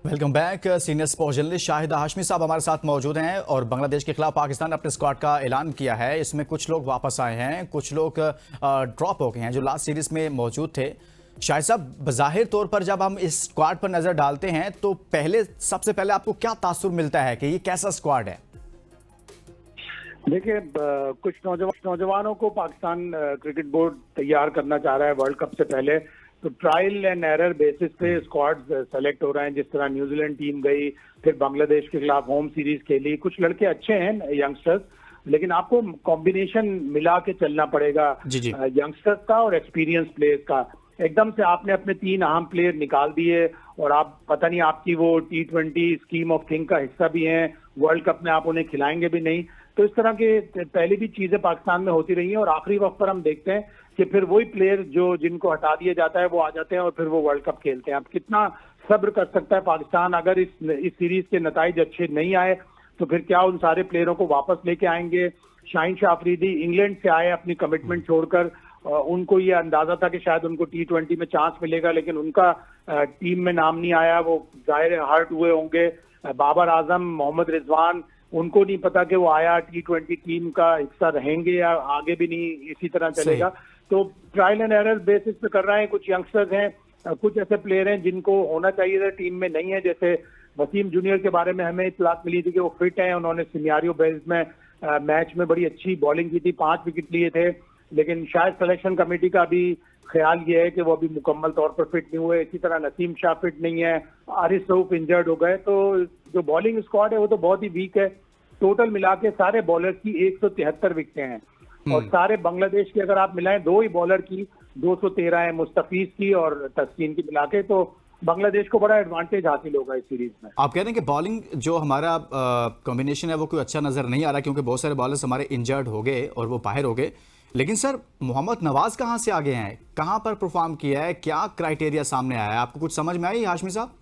Welcome back. Senior sports journalist Shahid Hashmi साहब हमारे साथ मौजूद हैं और बांग्लादेश के खिलाफ पाकिस्तान ने अपने स्क्वाड का ऐलान किया है। इसमें कुछ लोग वापस आए हैं, कुछ लोग ड्रॉप हो गए हैं जो लास्ट सीरीज में मौजूद थे। शाहिद साहब, बज़ाहिर तौर पर जब हम इस स्क्वाड पर नजर डालते हैं तो सबसे पहले आपको क्या तासुर मिलता है कि ये कैसा स्क्वाड है? देखिए, कुछ नौजवानों को पाकिस्तान क्रिकेट बोर्ड तैयार करना चाह रहा है वर्ल्ड कप से पहले, तो ट्रायल एंड एरर बेसिस पे स्क्वाड सेलेक्ट हो रहे हैं। जिस तरह न्यूजीलैंड टीम गई, फिर बांग्लादेश के खिलाफ होम सीरीज खेली। कुछ लड़के अच्छे हैं यंगस्टर्स, लेकिन आपको कॉम्बिनेशन मिला के चलना पड़ेगा यंगस्टर्स का और एक्सपीरियंस प्लेयर्स का। एकदम से आपने अपने 3 अहम प्लेयर निकाल दिए और आप पता नहीं आपकी वो T20 स्कीम ऑफ थिंग का हिस्सा भी हैं, वर्ल्ड कप में आप उन्हें खिलाएंगे भी नहीं। तो इस तरह के पहले भी चीजें पाकिस्तान में होती रही हैं और आखिरी वक्त पर हम देखते हैं कि फिर वही प्लेयर जिनको हटा दिया जाता है वो आ जाते हैं और फिर वो वर्ल्ड कप खेलते हैं। अब कितना सब्र कर सकता है पाकिस्तान? अगर इस सीरीज के नतीजे अच्छे नहीं आए तो फिर क्या उन सारे प्लेयरों को वापस लेके आएंगे? शाहीन शाह अफरीदी इंग्लैंड से आए अपनी कमिटमेंट छोड़कर, उनको ये अंदाजा था कि शायद उनको T20 में चांस मिलेगा, लेकिन उनका टीम में नाम नहीं आया। वो जाहिर हर्ट हुए होंगे। बाबर आजम, मोहम्मद रिजवान, उनको नहीं पता कि वो आया T20 टीम का हिस्सा रहेंगे या आगे भी नहीं इसी तरह चलेगा। तो ट्रायल एंड एरर बेसिस पे कर रहे हैं। कुछ यंगस्टर्स हैं, कुछ ऐसे प्लेयर हैं जिनको होना चाहिए था टीम में नहीं है। जैसे वसीम जूनियर के बारे में हमें इत्तलात मिली थी कि वो फिट हैं, उन्होंने सिनेरियो बेस्ड में मैच में बड़ी अच्छी बॉलिंग की थी, 5 विकेट लिए थे, लेकिन शायद सिलेक्शन कमेटी का भी ख्याल ये है कि वो अभी मुकम्मल तौर पर फिट नहीं हुए। इसी तरह नसीम शाह फिट नहीं है, आरिफ रऊफ इंजर्ड हो गए। तो जो बॉलिंग स्क्वाड है वो तो बहुत ही वीक है। टोटल मिला के सारे बॉलर्स की 173 विकेटें हैं और सारे बांग्लादेश की अगर आप मिलाएं 2 ही बॉलर की 213 है, मुस्तफीज की और तस्कीन की मिला के। तो बांग्लादेश को बड़ा एडवांटेज हासिल होगा इस सीरीज में। आप कह रहे हैं कि बॉलिंग जो हमारा कॉम्बिनेशन है वो कोई अच्छा नजर नहीं आ रहा क्योंकि बहुत सारे बॉलर्स हमारे इंजर्ड हो गए और वो बाहर हो गए। लेकिन सर, मोहम्मद नवाज कहां से आगे हैं? कहां पर परफॉर्म किया है? क्या क्राइटेरिया सामने आया है? आपको कुछ समझ में आई हाशमी साहब?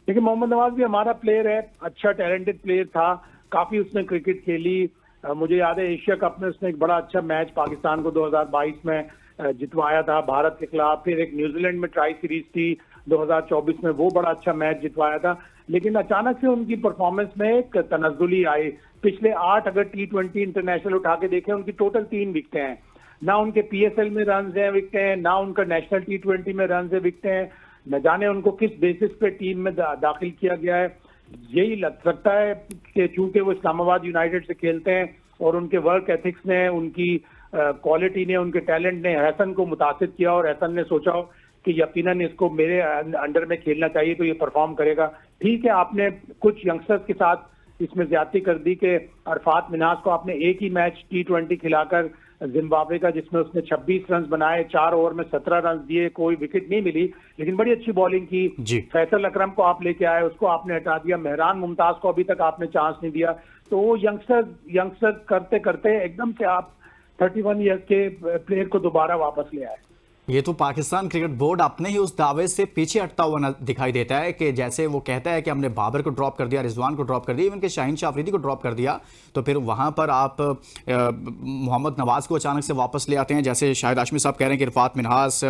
देखिए, मोहम्मद नवाज भी हमारा प्लेयर है, अच्छा टैलेंटेड प्लेयर था, काफी उसने क्रिकेट खेली। मुझे याद है एशिया कप में उसने एक बड़ा अच्छा मैच पाकिस्तान को 2022 में जितवाया था भारत के खिलाफ। फिर एक न्यूजीलैंड में ट्राई सीरीज थी 2024 में, वो बड़ा अच्छा मैच जितवाया था। लेकिन अचानक से उनकी परफॉर्मेंस में एक तनज़्ज़ुली आई। पिछले 8 अगर T20 इंटरनेशनल उठा के देखें, उनकी टोटल 3 विकेटें हैं। ना उनके PSL में रन है विकेटें हैं, ना उनका नेशनल T20 में रन है विकेटें हैं। न जाने उनको किस बेसिस पे टीम में दाखिल किया गया है। यही लग सकता है कि चूंकि वो इस्लामाबाद यूनाइटेड से खेलते हैं और उनके वर्क एथिक्स ने, उनकी क्वालिटी ने, उनके टैलेंट ने हसन को मुतासिर किया और हसन ने सोचा हो कि यकीनन इसको मेरे अंडर में खेलना चाहिए तो ये परफॉर्म करेगा। ठीक है, आपने कुछ यंगस्टर्स के साथ इसमें ज्यादती कर दी कि अरफात मिन्हाज को आपने एक ही मैच T20 खिलाकर जिम्बाब्वे का, जिसमें उसने 26 रन बनाए, 4 ओवर में 17 रन दिए, कोई विकेट नहीं मिली, लेकिन बड़ी अच्छी बॉलिंग की। फैसल अकरम को आप लेके आए, उसको आपने हटा दिया। मेहरान मुमताज को अभी तक आपने चांस नहीं दिया। तो वो यंगस्टर करते करते एकदम से आप 31 ईयर्स के प्लेयर को दोबारा वापस ले आए। ये तो पाकिस्तान क्रिकेट बोर्ड अपने ही उस दावे से पीछे हटता हुआ दिखाई देता है कि जैसे वो कहता है कि हमने बाबर को ड्रॉप कर दिया, रिजवान को ड्रॉप कर दिया, इवन के शाहीन शाह अफरीदी को ड्रॉप कर दिया, तो फिर वहां पर आप मोहम्मद नवाज को अचानक से वापस ले आते हैं। जैसे शाहिद हाशमी साहब कह रहे हैं कि इरफात मिन्हास,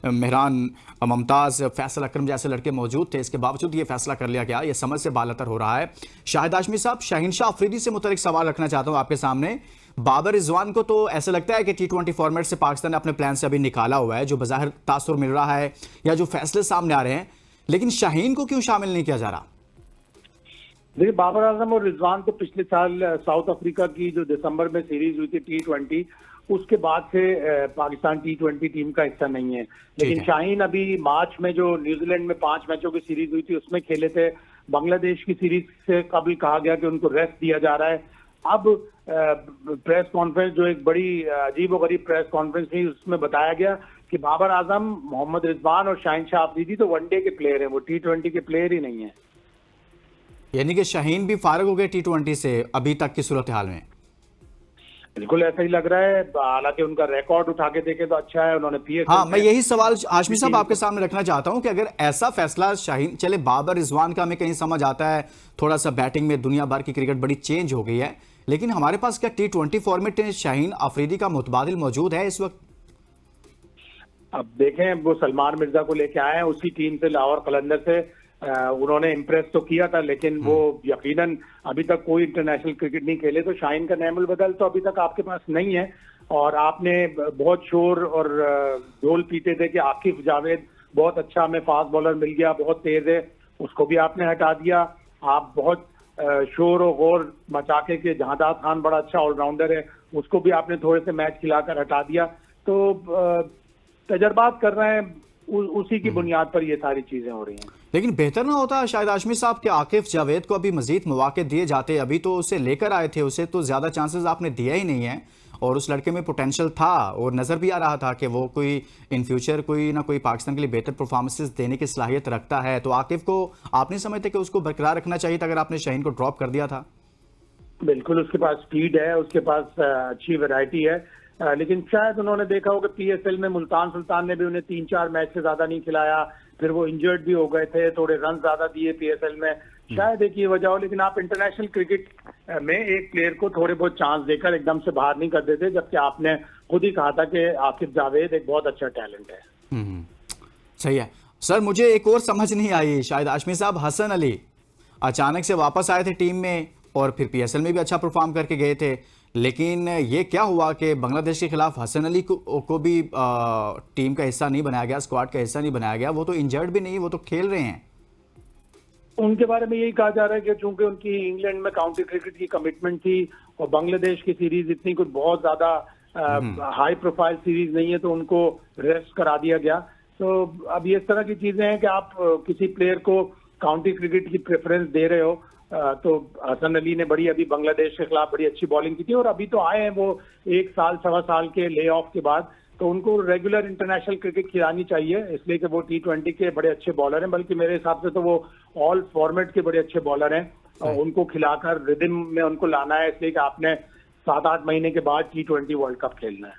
मेहरान मुमताज, फैसल अकरम जैसे लड़के मौजूद थे, इसके बावजूद ये फैसला कर लिया गया। ये समझ से बालतर हो रहा है। शाहिद हाशमी साहब, शाहीन शाह अफरीदी से मुतल्लिक सवाल रखना चाहता हूँ आपके सामने। बाबर रिजवान को तो ऐसा लगता है कि T20 फॉर्मेट से पाकिस्तान ने अपने प्लान से अभी निकाला हुआ है, जो बाहर तासुर मिल रहा है या जो फैसले सामने आ रहे हैं, लेकिन शाहीन को क्यों शामिल नहीं किया जा रहा? देखिए, बाबर आजम और रिजवान तो पिछले साल साउथ अफ्रीका की जो दिसंबर में सीरीज हुई थी T20, उसके बाद से पाकिस्तान T20 टीम का हिस्सा नहीं है। लेकिन शाहीन अभी मार्च में जो न्यूजीलैंड में 5 मैचों की सीरीज हुई थी उसमें खेले थे। बांग्लादेश की सीरीज से कबल कहा गया कि उनको रेस्ट दिया जा रहा है। अब प्रेस कॉन्फ्रेंस, जो एक बड़ी अजीब और गरीब प्रेस कॉन्फ्रेंस थी, उसमें बताया गया कि बाबर आजम, मोहम्मद रिजवान और शाहीन शाह अफरीदी तो वनडे के प्लेयर हैं, वो T20 के प्लेयर ही नहीं है। यानी कि शाहीन भी फारग हो गए T20 से अभी तक की सूरत हाल में? बिल्कुल ऐसा ही लग रहा है। हालांकि उनका रिकॉर्ड उठा के देखे तो अच्छा है, उन्होंने PSL। हाँ, मैं यही सवाल हाशमी साहब आपके सामने रखना चाहता हूं कि अगर ऐसा फैसला शाहीन, चले बाबर रिजवान का हमें कहीं समझ आता है, थोड़ा सा बैटिंग में दुनिया भर की क्रिकेट बड़ी चेंज हो गई है, लेकिन हमारे पास क्या T20 फॉर्मेट में शाहीन अफरीदी का मुतबादिल मौजूद है इस वक्त? अब देखें, वो सलमान मिर्जा को लेके आए हैं उसी टीम से, लाहौर कलंदर से। उन्होंने इम्प्रेस तो किया था, लेकिन वो यकीनन अभी तक कोई इंटरनेशनल क्रिकेट नहीं खेले। तो शाहीन का नेमुल बदल तो अभी तक आपके पास नहीं है। और आपने बहुत शोर और ढोल पीटे थे कि आकिफ जावेद बहुत अच्छा, हमें फास्ट बॉलर मिल गया, बहुत तेज है, उसको भी आपने हटा दिया। आप बहुत शोर और गौर मचा के जहादात खान बड़ा अच्छा ऑलराउंडर है, उसको भी आपने थोड़े से मैच खिलाकर हटा दिया। तो तजर्बात कर रहे हैं, उसी की बुनियाद पर ये सारी चीजें हो रही हैं। लेकिन बेहतर ना होता शायद हाशमी साहब कि आकिफ जावेद को अभी मजीद मौके दिए जाते। अभी तो उसे लेकर आए थे, उसे तो ज्यादा चांसेस आपने दिया ही नहीं है, और उस लड़के में पोटेंशियल था और नजर भी आ रहा था कि वो कोई इन फ्यूचर कोई ना कोई पाकिस्तान के लिए बेहतर परफॉर्मेंसेस देने की सलाहियत रखता है। तो आकिफ को आप नहीं समझते कि उसको बरकरार रखना चाहिए था अगर आपने शाहीन को ड्रॉप कर दिया था? बिल्कुल, उसके पास स्पीड है, उसके पास अच्छी वैरायटी है, लेकिन शायद उन्होंने देखा होगा पीएसएल में मुल्तान सुल्तान ने भी उन्हें 3-4 मैच से ज्यादा नहीं खिलाया, फिर वो इंजर्ड भी हो गए थे, थोड़े रन ज्यादा दिए पीएसएल में, शायद एक ये वजह हो। लेकिन आप इंटरनेशनल क्रिकेट में एक प्लेयर को थोड़े बहुत चांस देकर एकदम से बाहर नहीं कर देते, जबकि आपने खुद ही कहा था कि आकिफ जावेद एक बहुत अच्छा टैलेंट है। सही है सर। मुझे एक और समझ नहीं आई शायद हाशमी साहब, हसन अली अचानक से वापस आए थे टीम में और फिर पीएसएल में भी अच्छा परफॉर्म करके गए थे, लेकिन ये क्या हुआ कि बांग्लादेश के खिलाफ हसन अली को भी टीम का हिस्सा नहीं बनाया गया, स्क्वाड का हिस्सा नहीं बनाया गया? वो तो इंजर्ड भी नहीं, वो तो खेल रहे हैं। उनके बारे में यही कहा जा रहा है कि चूंकि उनकी इंग्लैंड में काउंटी क्रिकेट की कमिटमेंट थी और बांग्लादेश की सीरीज इतनी कुछ बहुत ज्यादा हाई प्रोफाइल सीरीज नहीं है, तो उनको रेस्ट करा दिया गया। तो अब ये इस तरह की चीजें हैं कि आप किसी प्लेयर को काउंटी क्रिकेट की प्रेफरेंस दे रहे हो। तो हसन अली ने अभी बांग्लादेश के खिलाफ बड़ी अच्छी बॉलिंग की थी, और अभी तो आए हैं वो 1 साल 1.25 साल के ले ऑफ के बाद, तो उनको रेगुलर इंटरनेशनल क्रिकेट खिलानी चाहिए, इसलिए कि वो T20 के बड़े अच्छे बॉलर हैं। बल्कि मेरे हिसाब से तो वो ऑल फॉर्मेट के बड़े अच्छे बॉलर हैं, और उनको खिलाकर रिदम में उनको लाना है, इसलिए कि आपने 7-8 महीने के बाद T20 वर्ल्ड कप खेलना है।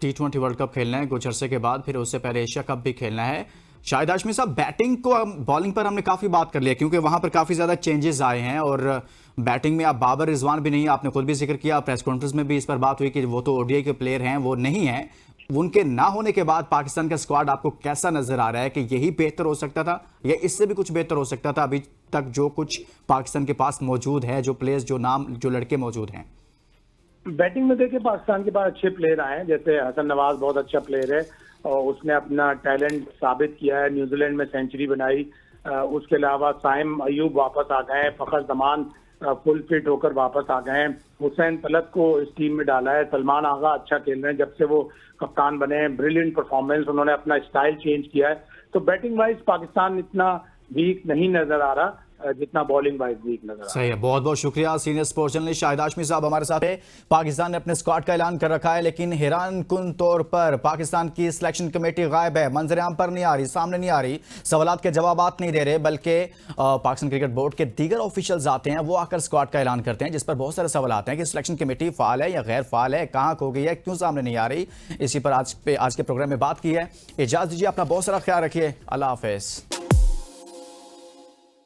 T20 वर्ल्ड कप खेलना है कुछ अरसे के बाद, फिर उससे पहले एशिया कप भी खेलना है। शाहिद हाशमी साहब, बैटिंग को बॉलिंग पर हमने काफ़ी बात कर लिया क्योंकि वहां पर काफ़ी ज़्यादा चेंजेस आए हैं, और बैटिंग में आप बाबर रिजवान भी नहीं, आपने खुद भी जिक्र किया, प्रेस कॉन्फ्रेंस में भी इस पर बात हुई कि वो तो ओडीआई के प्लेयर हैं, वो नहीं हैं। उनके ना होने के बाद पाकिस्तान का स्क्वाड आपको कैसा नजर आ रहा है कि यही बेहतर हो सकता था या इससे भी कुछ बेहतर हो सकता था अभी तक जो कुछ पाकिस्तान के पास मौजूद है, जो प्लेयर्स, जो नाम, जो लड़के मौजूद हैं? बैटिंग में देखिए पाकिस्तान के पास अच्छे प्लेयर आए हैं, जैसे हसन नवाज बहुत अच्छा प्लेयर है और उसने अपना टैलेंट साबित किया है, न्यूजीलैंड में सेंचुरी बनाई। उसके अलावा साइम अयूब वापस आ गए हैं, फखर जमान फुल फिट होकर वापस आ गए हैं, हुसैन तलत को इस टीम में डाला है, सलमान आगा अच्छा खेल रहे हैं जब से वो कप्तान बने हैं, ब्रिलियंट परफॉर्मेंस, उन्होंने अपना स्टाइल चेंज किया है। तो बैटिंग वाइज पाकिस्तान इतना वीक नहीं नजर आ रहा जितना बॉलिंग वाइज वीक नजर आ रहा है। सही है, बहुत बहुत शुक्रिया senior sports journalist Shahid Hashmi साहब हमारे साथ है। पाकिस्तान ने अपने स्क्वाड का ऐलान कर रखा है, लेकिन हैरान कुन तौर पर पाकिस्तान की सिलेक्शन कमेटी गायब है, मंजर-ए-आम पर नहीं आ रही, सामने नहीं आ रही, सवालात के जवाबात नहीं दे रहे, बल्कि पाकिस्तान क्रिकेट बोर्ड के दीगर ऑफिशियल्स आते हैं, वो आकर स्क्वाड का ऐलान करते हैं, जिस पर बहुत सारे सवाल आते हैं कि सिलेक्शन कमेटी फाल है या गैर फाल है, कहाँ खो गई है, क्यों सामने नहीं आ रही। इसी पर आज के प्रोग्राम में बात की है। इजाजत दीजिए, अपना बहुत सारा ख्याल रखिए, अल्लाह हाफिज।